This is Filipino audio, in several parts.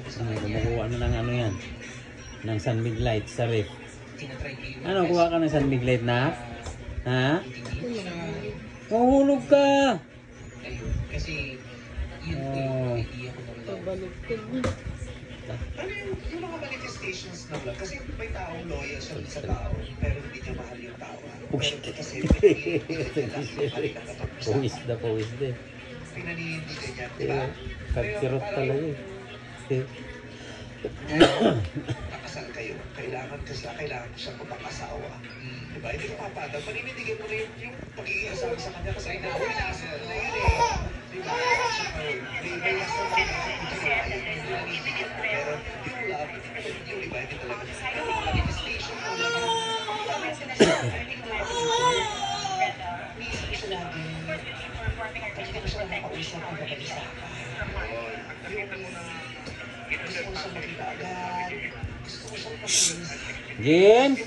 Kumukuha na ng ano yan. Ng San Miguelite sa ref. Ano, kuha ka ng San Miguelite na? Ha? Mahulog ka! Kasi yun yung idea ko na lang. Ano yung mga manifestations na lang? Kasi may taong loyal siya sa tao, pero hindi niya mahal yung tao. Pero kasi Pawis na pawis din. pinaninindigan niya, di ba? Kakirot talaga eh. Nakasal kayo, kailangan siyang magpakasawa. Diba? Hindi ka papatag. Paninindigan mo na yung pagiging asawa sa kanya kasi nasa na yun eh. Diba? May nasa na pero yung love, yung iba, hindi talaga. Yung manifestation mo lang yung niisip ko siya lagi. Kasi ko siya nakakausap ang mag-isa. Gusto ko siya makita agad. Gusto ko siyang mag-kiss. James!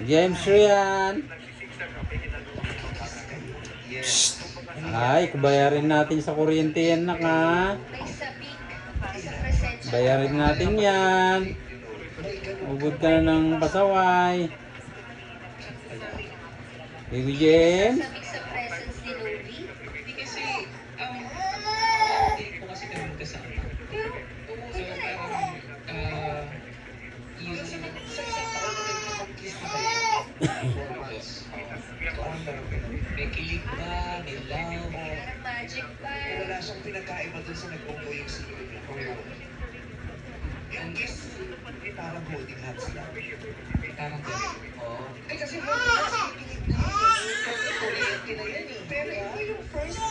James Rian! Ay, bayarin natin sa kuryente yan, naka. Bayarin natin yan. Ugod ka na ng pasaway. Baby James? Sa presence ni Novi? Hindi kasi, hindi ko kasi kami magkasama. Pero, yung sa isang taon na nag-kiss na kayo. 4 months. May kilig ba? May love? Parang magic pa. Wala siyang pinagkaiba dun sa nag-combo yung secret niya. Yung kiss, parang holding hands lang. Parang gano'n. Oo. Eh kasi holding hands, kilig na yun. Kuryente na yan eh. Pero iba yung first